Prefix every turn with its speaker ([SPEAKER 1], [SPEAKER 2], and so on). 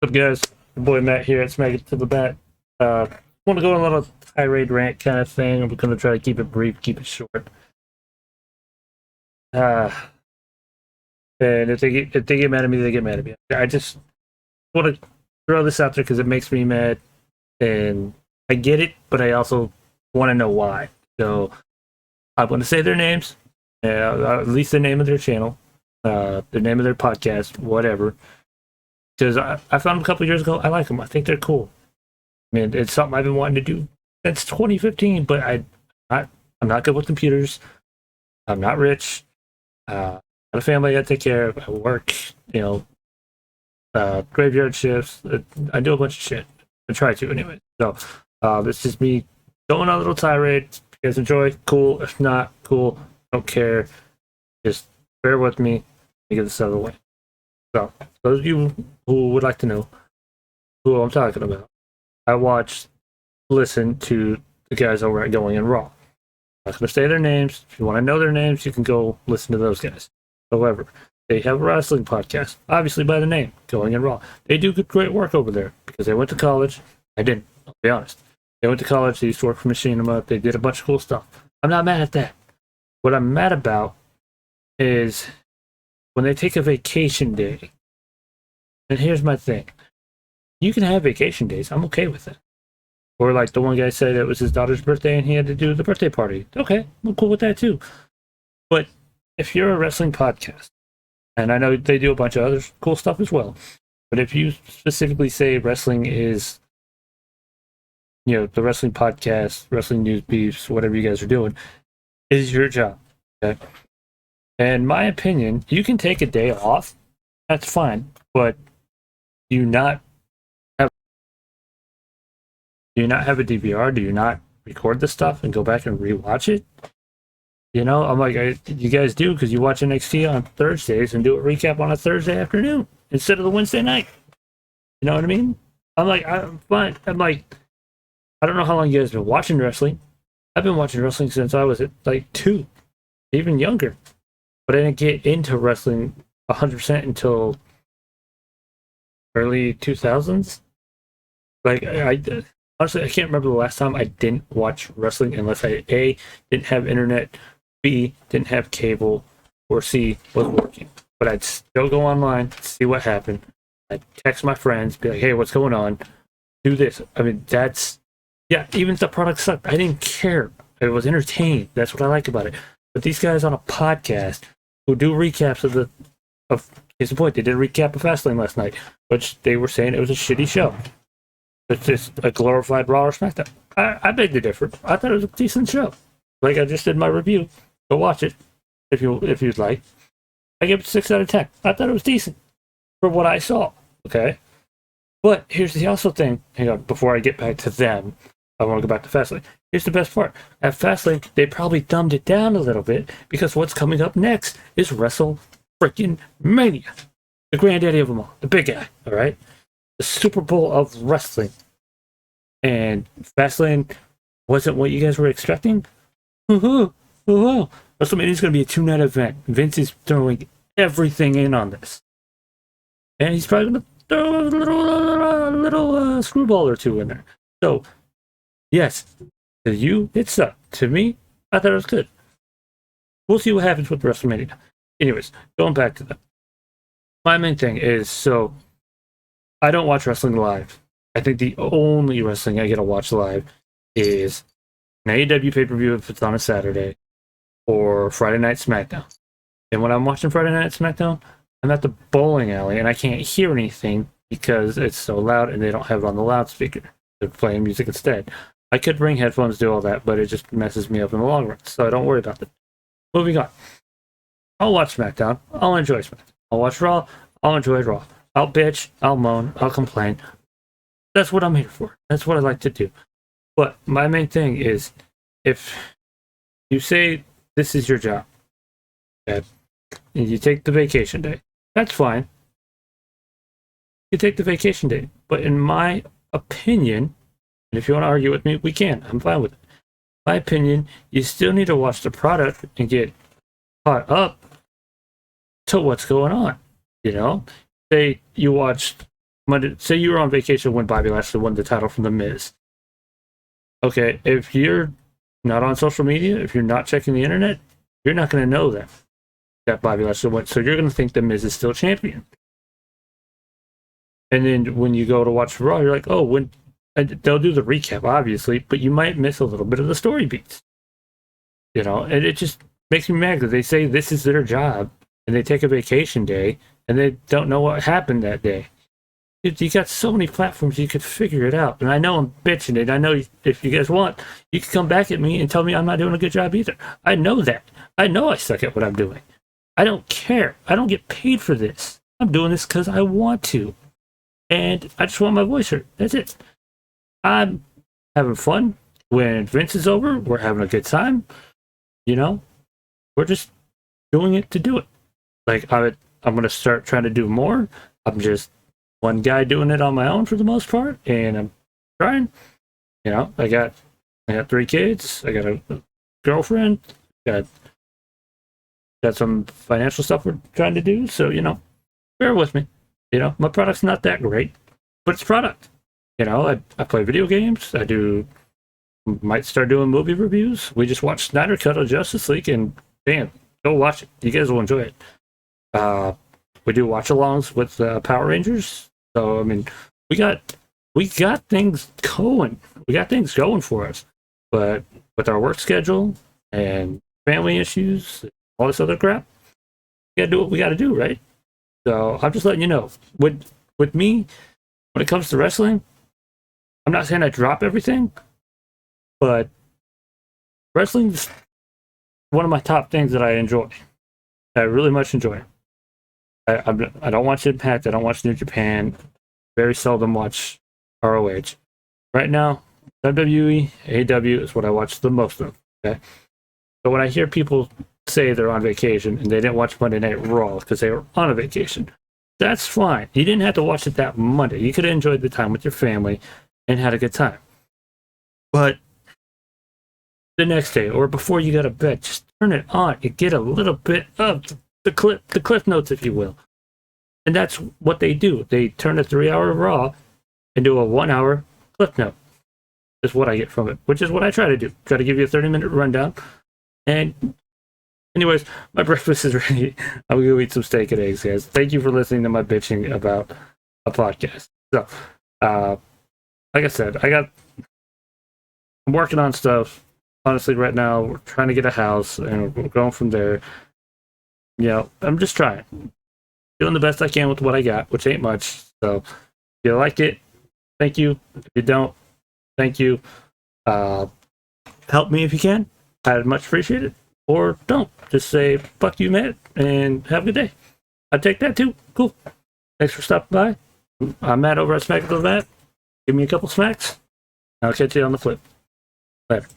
[SPEAKER 1] What's up, guys? Your boy Matt here. It's Make It to the Bat. Want to go on a little tirade rant kind of thing. I'm going to try to keep it brief, keep it short. Uh, and if they get mad at me, they get mad at me. I just want to throw this out there because it makes me mad, and I get it, but I also want to know why. So I want to say their names, at least the name of their channel, the name of their podcast, whatever. Because I found them a couple years ago. I like them. I think they're cool. I mean, it's something I've been wanting to do since 2015, but I'm not good with computers. I'm not rich. Got a family I got to take care of. I work, graveyard shifts. I do a bunch of shit. I try to anyway. So this is me going on a little tirade. If you guys enjoy, cool. If not, cool. Don't care. Just bear with me and get this out of the way. So those of you who would like to know who I'm talking about, I listen to the guys over at Going in Raw. I'm not going to say their names. If you want to know their names, you can go listen to those guys. However, they have a wrestling podcast, obviously by the name, Going in Raw. They do great work over there because they went to college. I didn't, I'll be honest. They went to college. They used to work for Machinima. They did a bunch of cool stuff. I'm not mad at that. What I'm mad about is when they take a vacation day. And here's my thing. You can have vacation days. I'm okay with it. Or like the one guy said it was his daughter's birthday and he had to do the birthday party. Okay, I'm cool with that too. But if you're a wrestling podcast, and I know they do a bunch of other cool stuff as well, but if you specifically say wrestling is, the wrestling podcast, wrestling news beefs, whatever you guys are doing, is your job. Okay? And my opinion, you can take a day off. That's fine. But do you not have a DVR? Do you not record the stuff and go back and rewatch it? I'm like, you guys do because you watch NXT on Thursdays and do a recap on a Thursday afternoon instead of the Wednesday night. You know what I mean? I'm like, I'm fine. I'm like, I don't know how long you guys have been watching wrestling. I've been watching wrestling since I was at like 2, even younger. But I didn't get into wrestling 100% until early 2000s. Like, I honestly, I can't remember the last time I didn't watch wrestling unless I A, didn't have internet, B, didn't have cable, or C, wasn't working. But I'd still go online, see what happened. I'd text my friends, be like, hey, what's going on? Do this. I mean, even if the product sucked, I didn't care. I was entertained. That's what I like about it. But these guys on a podcast who do recaps of case in point, they did a recap of Fastlane last night, which they were saying it was a shitty show. It's just a glorified Raw or SmackDown. I beg to differ. I thought it was a decent show. Like I just did my review. Go watch it if you'd like. I give it 6 out of 10. I thought it was decent for what I saw. Okay, but here's the also thing. Hang on, before I get back to them, I want to go back to Fastlane. Here's the best part. At Fastlane, they probably dumbed it down a little bit because what's coming up next is Wrestle freaking Mania. The granddaddy of them all. The big guy, all right? The Super Bowl of wrestling. And Fastlane wasn't what you guys were expecting? WrestleMania is going to be a 2-night event. Vince is throwing everything in on this. And he's probably going to throw a little screwball or two in there. So, yes, to you, it sucked. To me, I thought it was good. We'll see what happens with WrestleMania. Anyways, going back to them. My main thing is, so, I don't watch wrestling live. I think the only wrestling I get to watch live is an AEW pay-per-view if it's on a Saturday, or Friday Night SmackDown. And when I'm watching Friday Night SmackDown, I'm at the bowling alley, and I can't hear anything because it's so loud, and they don't have it on the loudspeaker. They're playing music instead. I could bring headphones, do all that, but it just messes me up in the long run, so I don't worry about it. Moving on. I'll watch SmackDown. I'll enjoy SmackDown. I'll watch Raw. I'll enjoy Raw. I'll bitch. I'll moan. I'll complain. That's what I'm here for. That's what I like to do. But my main thing is, if you say this is your job, okay, and you take the vacation day, that's fine. You take the vacation day. But in my opinion, and if you want to argue with me, we can. I'm fine with it. In my opinion, you still need to watch the product and get caught up to what's going on. Say you watched say you were on vacation when Bobby Lashley won the title from The Miz. Okay, if you're not on social media, if you're not checking the internet, you're not going to know that Bobby Lashley won. So you're going to think The Miz is still champion. And then when you go to watch Raw, you're like, oh, when and they'll do the recap, obviously, but you might miss a little bit of the story beats. And it just makes me mad that they say this is their job and they take a vacation day and they don't know what happened that day. You got so many platforms you could figure it out. And I know I'm bitching it. I know if you guys want, you can come back at me and tell me I'm not doing a good job either. I know that. I know I suck at what I'm doing. I don't care. I don't get paid for this. I'm doing this because I want to. And I just want my voice heard. That's it. I'm having fun. When Vince is over, we're having a good time. We're just doing it to do it. Like, I'm going to start trying to do more. I'm just one guy doing it on my own for the most part, and I'm trying. I got 3 kids. I got a girlfriend. Got some financial stuff we're trying to do. So, bear with me. My product's not that great, but it's product. I play video games. Might start doing movie reviews. We just watched Snyder Cut of Justice League, and damn, go watch it. You guys will enjoy it. We do watch-alongs with Power Rangers. So, I mean, we got things going. We got things going for us. But with our work schedule and family issues, all this other crap, we gotta do what we gotta do, right? So I'm just letting you know. With me, when it comes to wrestling, I'm not saying I drop everything, but wrestling's one of my top things that I enjoy. I really much enjoy it. I don't watch Impact. I don't watch New Japan. Very seldom watch ROH. Right now, WWE, AEW is what I watch the most of. Okay, so when I hear people say they're on vacation and they didn't watch Monday Night Raw because they were on a vacation, that's fine. You didn't have to watch it that Monday. You could have enjoyed the time with your family and had a good time. But the next day or before you go to bed, just turn it on and get a little bit of the cliff notes, if you will. And that's what they do. They turn a 3-hour Raw into a 1-hour cliff note. Is what I get from it, which is what I try to do. Try to give you a 30-minute rundown. And anyways, my breakfast is ready. I'm going to eat some steak and eggs, guys. Thank you for listening to my bitching about a podcast. So, like I said, I'm working on stuff. Honestly, right now, we're trying to get a house, and we're going from there. I'm just trying. Doing the best I can with what I got, which ain't much. So, if you like it, thank you. If you don't, thank you. Help me if you can. I'd much appreciate it. Or don't. Just say, fuck you, Matt, and have a good day. I'd take that too. Cool. Thanks for stopping by. I'm Matt over at Smack with Matt. Give me a couple smacks. I'll catch you on the flip. Later.